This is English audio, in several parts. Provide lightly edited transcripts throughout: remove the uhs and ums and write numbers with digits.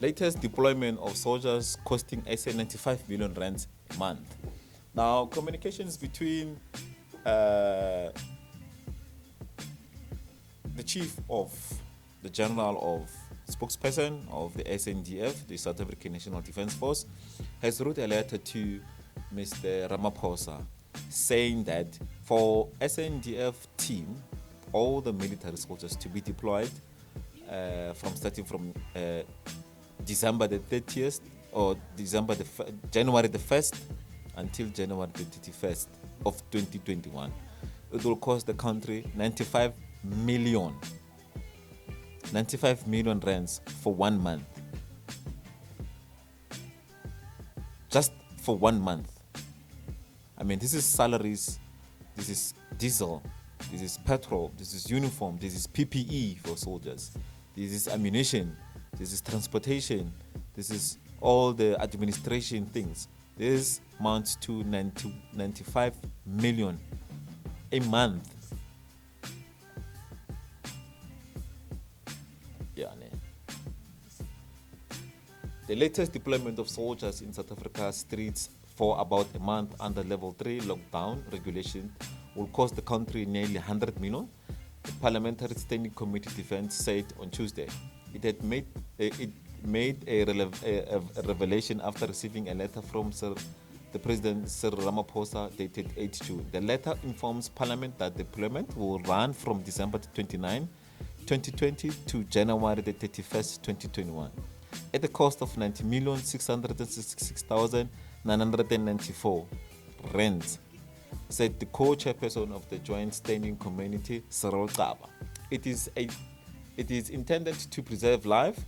latest deployment of soldiers costing SA 95 million rands a month. Now, communications between the chief of the general of spokesperson of the SANDF, the South African National Defence Force, has wrote a letter to Mr. Ramaphosa saying that for SANDF team, all the military soldiers to be deployed starting from December the 30th or January the 1st until January the 31st of 2021. It will cost the country 95 million rands for 1 month. Just for 1 month. I mean, this is salaries, this is diesel, this is petrol, this is uniform, this is PPE for soldiers, this is ammunition, this is transportation, this is all the administration things. This amounts to 95 million a month. The latest deployment of soldiers in South Africa's streets for about a month under level 3 lockdown regulation will cost the country nearly 100 million. The Parliamentary Standing Committee Defense said on Tuesday it had made a revelation after receiving a letter from the President Cyril Ramaphosa dated 8 June. The letter informs Parliament that deployment will run from December 29, 2020 to January 31st, 2021 at a cost of 90,666,994 rands, said the co-chairperson of the Joint Standing Committee, Cyril Xaba. It is intended to preserve life,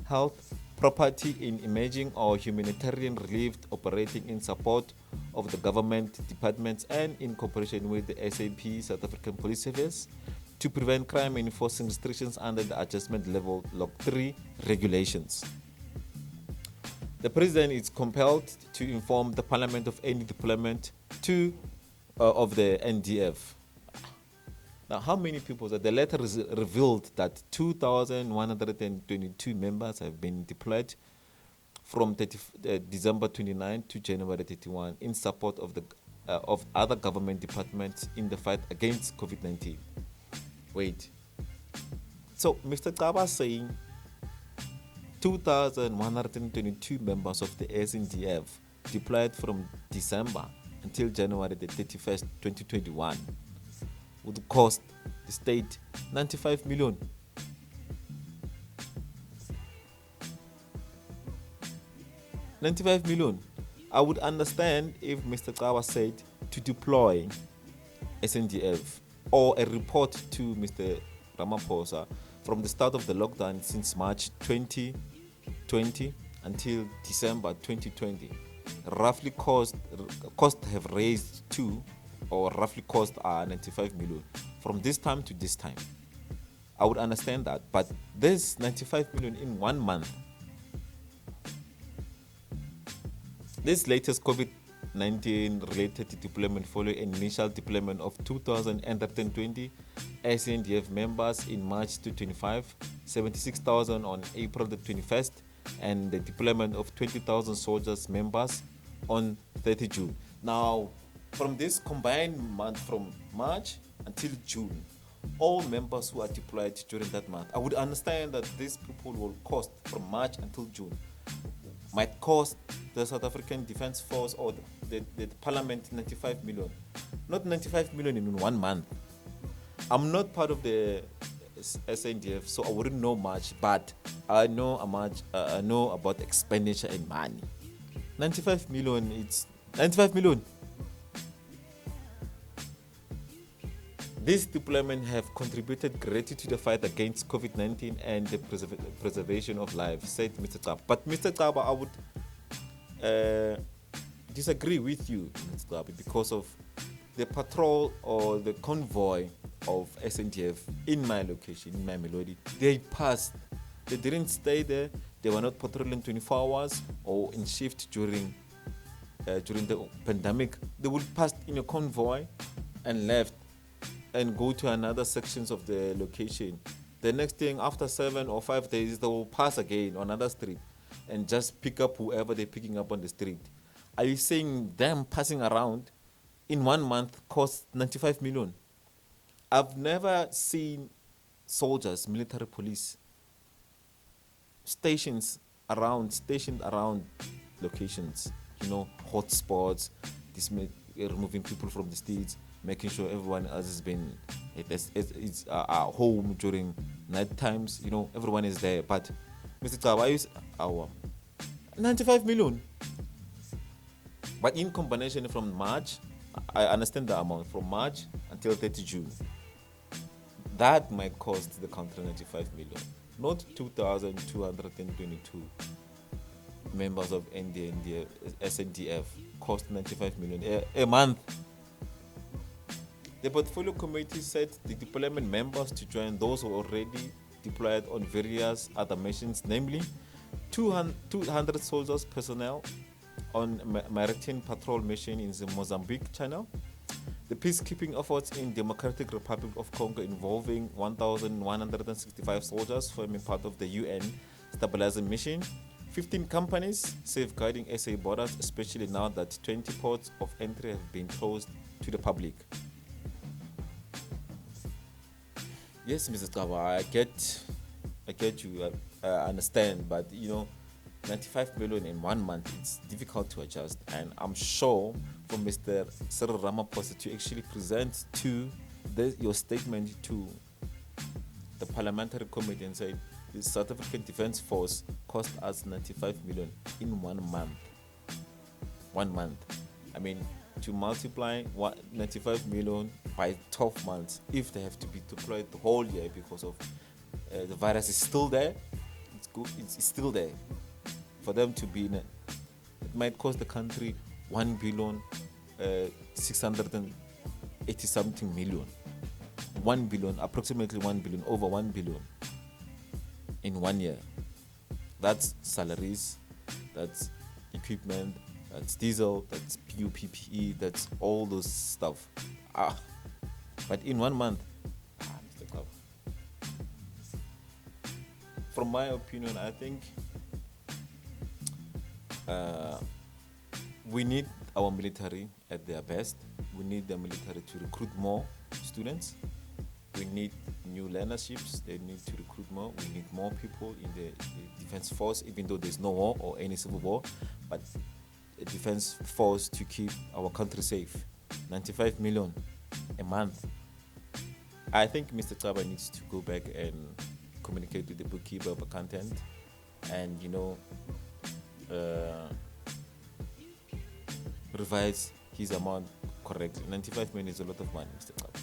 health, property in emerging or humanitarian relief operating in support of the government departments and in cooperation with the SAP, South African Police Service, to prevent crime and enforcing restrictions under the adjustment level Log 3 regulations. The President is compelled to inform the Parliament of any deployment of the NDF. Now, how many people? The letter revealed that 2,122 members have been deployed from December 29 to January 31 in support of other government departments in the fight against COVID-19. Wait. So, Mr. Xaba saying 2,122 members of the SANDF deployed from December until January the 31st, 2021 would cost the state 95 million. $95 million. I would understand if Mr. Xaba said to deploy SANDF or a report to Mr. Ramaphosa from the start of the lockdown since March 2020 until December 2020. Roughly cost have raised to, or roughly cost are 95 million from this time to this time. I would understand that, but this 95 million in 1 month. This latest COVID-19 related deployment following an initial deployment of 2,120 SANDF members in March 2025, 76,000 on April the 21st, and the deployment of 20,000 soldiers members on 30 June. Now, from this combined month from March until June, all members who are deployed during that month, I would understand that these people will cost from March until June, might cost the South African Defence Force or the Parliament 95 million. Not 95 million in 1 month. I'm not part of the SANDF, so I wouldn't know much, but I know I know about expenditure and money. 95 million, it's 95 million. This deployment have contributed greatly to the fight against COVID-19 and the preservation of life, said Mr. Xaba. But Mr. Xaba, I would disagree with you, Mr. Xaba, because of the patrol or the convoy of SANDF in my location, in my Melody. They passed. They didn't stay there. They were not patrolling 24 hours or in shift during the pandemic. They would pass in a convoy and left and go to another sections of the location. The next thing, after 7 or 5 days, they will pass again on another street. and just pick up whoever they're picking up on the street. Are you saying them passing around in 1 month costs 95 million? I've never seen soldiers, military police, stationed around locations, hotspots, removing people from the streets, making sure everyone else has been it's home during night times. Everyone is there. But Mr. Xaba is our 95 million. But in combination from March, I understand the amount from March until 30 June. That might cost the country 95 million, not 2,222 members of SANDF cost 95 million a month. The portfolio committee said the deployment members to join those who are already deployed on various other missions, namely 200 soldiers personnel on maritime patrol mission in the Mozambique Channel, the peacekeeping efforts in Democratic Republic of Congo involving 1,165 soldiers forming part of the UN stabilizing mission, 15 companies safeguarding SA borders, especially now that 20 ports of entry have been closed to the public. Yes, Mrs. Xaba, I get you, I understand, but 95 million in 1 month, it's difficult to adjust. And I'm sure for Mr. Cyril Ramaphosa to actually present your statement to the parliamentary committee and say the South African Defence Force cost us 95 million in 1 month. 1 month. I mean, to multiply 95 million by 12 months, if they have to be deployed the whole year because of the virus is still there, it's still there. For them to be it might cost the country 1 billion 680 something million. 1 billion, approximately 1 billion, over 1 billion in 1 year. That's salaries, that's equipment, that's diesel, that's PPE, that's all those stuff. But in 1 month, Mr. Xaba. From my opinion, I think we need our military at their best. We need the military to recruit more students. We need new learnerships. They need to recruit more. We need more people in the defense force, even though there's no war or any civil war, but a defense force to keep our country safe. 95 million a month. I think Mr. Xaba needs to go back and communicate with the bookkeeper about content and, revise his amount correctly. 95 million is a lot of money, Mr. Xaba.